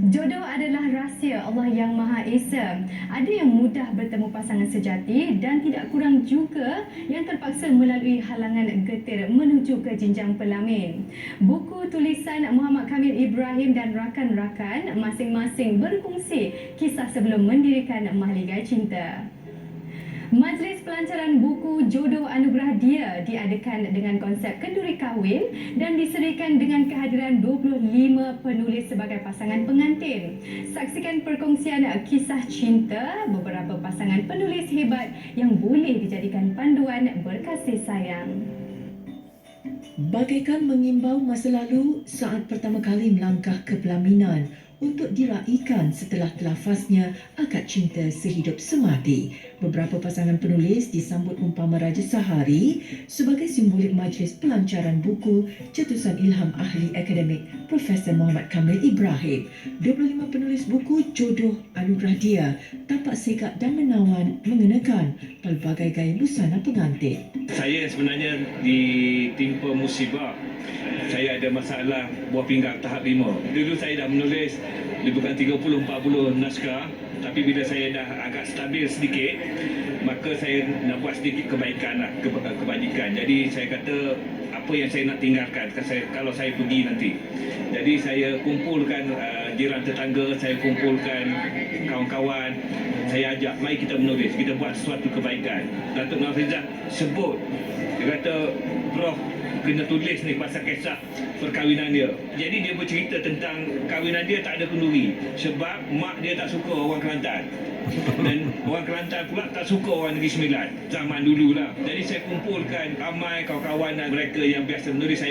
Jodoh adalah rahsia Allah yang Maha Esa. Ada yang mudah bertemu pasangan sejati dan tidak kurang juga yang terpaksa melalui halangan getir menuju ke jenjang pelamin. Buku tulisan Muhammad Kamil Ibrahim dan rakan-rakan masing-masing berkongsi kisah sebelum mendirikan Mahligai Cinta. Majlis pelancaran buku Jodoh Anugerah Dia diadakan dengan konsep kenduri kahwin dan diserikan dengan kehadiran 25 penulis sebagai pasangan pengantin. Saksikan perkongsian kisah cinta beberapa pasangan penulis hebat yang boleh dijadikan panduan berkasih sayang. Bagaikan mengimbau masa lalu saat pertama kali melangkah ke pelaminan untuk diraikan setelah telafaznya akad cinta sehidup semati. Beberapa pasangan penulis disambut umpama Raja Sahari sebagai simbolik majlis pelancaran buku cetusan ilham ahli akademik Profesor Muhammad Kamil Ibrahim. 25 penulis buku Jodoh Anugerah Dia tapak sekak dan menawan mengenakan pelbagai gaya busana pengantin. Saya sebenarnya ditimpa musibah. Saya ada masalah buah pinggang tahap 5. Dulu saya dah menulis lebih kurang 30-40 naskah, tapi bila saya dah agak stabil sedikit, maka saya nak buat sedikit kebaikan lah, kebajikan. Jadi saya kata apa yang saya nak tinggalkan kalau saya pergi nanti. Jadi saya kumpulkan jiran tetangga, saya kumpulkan kawan-kawan, saya ajak, mari kita menulis, kita buat sesuatu kebaikan. Datuk Nafizah sebut, dia kata, Prof, kena tulis ni pasal kisah perkahwinan dia. Jadi dia bercerita tentang kahwinan dia tak ada kenduri sebab mak dia tak suka orang Kelantan. Dan orang Kelantan pula tak suka orang Negeri Sembilan zaman dululah. Jadi saya kumpulkan ramai kawan-kawan dan mereka yang biasa menulis,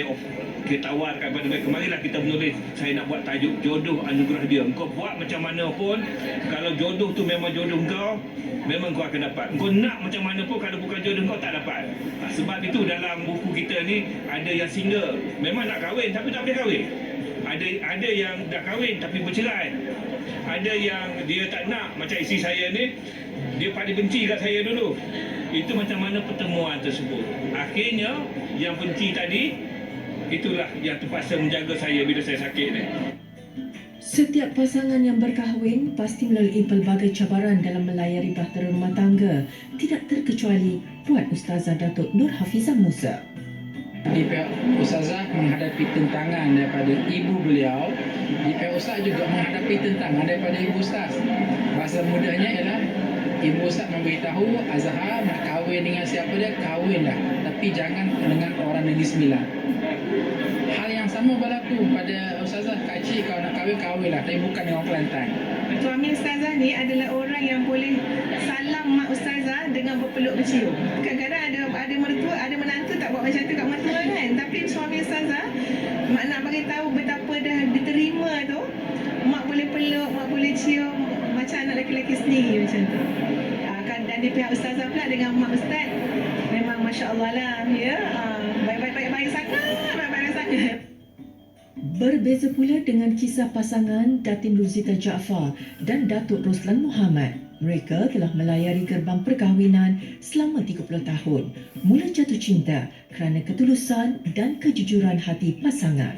kita tawarkan pada mereka, marilah kita menulis. Saya nak buat tajuk Jodoh Anugerah Dia. Engkau buat macam mana pun, kalau jodoh tu memang jodoh engkau, memang kau akan dapat. Kau nak macam mana pun, kalau bukan jodoh kau tak dapat. Sebab itu dalam buku kita ni ada yang single, memang nak kahwin tapi tak boleh kahwin. Ada yang dah kahwin tapi bercerai. Ada yang dia tak nak, macam isteri saya ni, dia paling benci kat saya dulu. Itu macam mana pertemuan tersebut. Akhirnya yang benci tadi, itulah yang terpaksa menjaga saya bila saya sakit ni. Setiap pasangan yang berkahwin pasti melalui pelbagai cabaran dalam melayari bahtera rumah tangga, tidak terkecuali buat Ustazah Datuk Nur Hafizah Musa. Di pihak Ustazah menghadapi tentangan daripada ibu beliau, di pihak Ustaz juga menghadapi tentangan daripada ibu Ustaz. Bahasa mudahnya ialah ibu Ustaz memberitahu Azhar nak kahwin dengan siapa dia, kahwinlah, tapi jangan dengan orang Negeri Sembilan. Hal yang sama berlaku pada Ustazah, kacik kalau nak kahwin, kahwinlah, tapi bukan dengan orang Kelantan. Suami Ustazah ni adalah orang yang boleh salam mak Ustazah dengan berpeluk bercium. Kadang-kadang ada mertua, ada menantu tak buat macam tu kat mertua kan. Tapi suami Ustazah, mak nak bagi tahu betapa dah diterima tu, mak boleh peluk, mak boleh cium macam anak lelaki-lelaki sendiri macam tu. Dan di pihak Ustazah pula dengan mak Ustaz, memang Masya Allah lah, ya. Baik-baik sangat. Berbeza pula dengan kisah pasangan Datin Ruzita Jaafar dan Datuk Roslan Muhammad. Mereka telah melayari gerbang perkahwinan selama 30 tahun. Mula jatuh cinta kerana ketulusan dan kejujuran hati pasangan.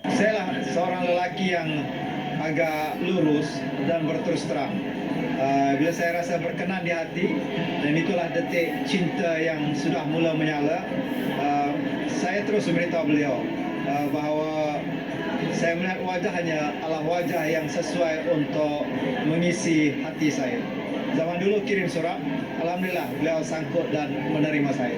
Saya lah seorang lelaki yang agak lurus dan berterus terang. Bila saya rasa berkenan di hati, dan itulah detik cinta yang sudah mula menyala, saya terus memberitahu beliau bahawa saya melihat wajahnya adalah wajah yang sesuai untuk mengisi hati saya. Zaman dulu kirim surat, alhamdulillah beliau sangkut dan menerima saya.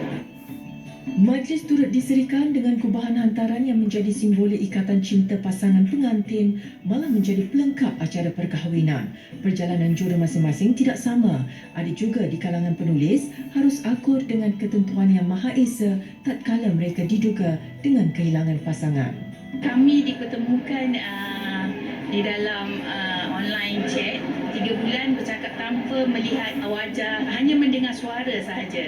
Majlis turut diserikan dengan kubahan hantaran yang menjadi simbolik ikatan cinta pasangan pengantin, malah menjadi pelengkap acara perkahwinan. Perjalanan jodoh masing-masing tidak sama. Ada juga di kalangan penulis harus akur dengan ketentuan yang Maha Esa tatkala mereka diduga dengan kehilangan pasangan. Kami dipertemukan di dalam online chat 3 bulan bercakap tanpa melihat wajah, hanya mendengar suara sahaja.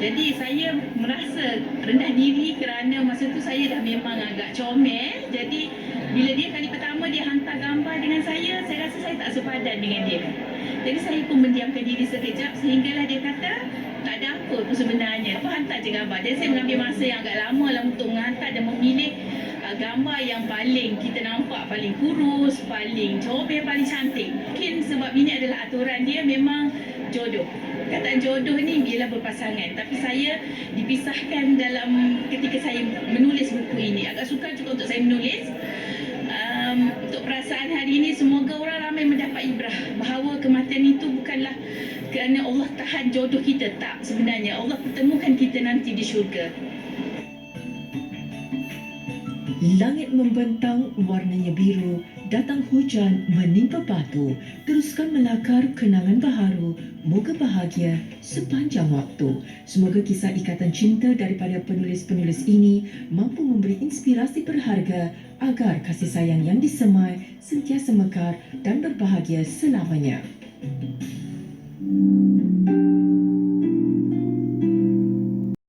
Jadi saya merasa rendah diri kerana masa tu saya dah memang agak comel. Jadi bila dia kali pertama dia hantar gambar dengan saya rasa saya tak sepadan dengan dia. Jadi saya pun mendiamkan diri sekejap sehinggalah dia kata tak ada apa pun sebenarnya, hantar je gambar. Jadi saya mengambil masa yang agak lama lah untuk menghantar dan memilih gambar yang paling kita nampak paling kurus, paling comel, paling cantik. Mungkin sebab ini adalah aturan dia memang jodoh. Kataan jodoh ni ialah berpasangan. Tapi saya dipisahkan dalam ketika saya menulis buku ini. Agak sukar juga untuk saya menulis. Untuk perasaan hari ini, semoga orang ramai mendapat ibrah bahawa kematian itu bukanlah kerana Allah tahan jodoh kita. Tak, sebenarnya Allah pertemukan kita nanti di syurga. Langit membentang, warnanya biru, datang hujan menimpa batu, teruskan melakar kenangan baharu, moga bahagia sepanjang waktu. Semoga kisah ikatan cinta daripada penulis-penulis ini mampu memberi inspirasi berharga agar kasih sayang yang disemai sentiasa mekar dan berbahagia selamanya.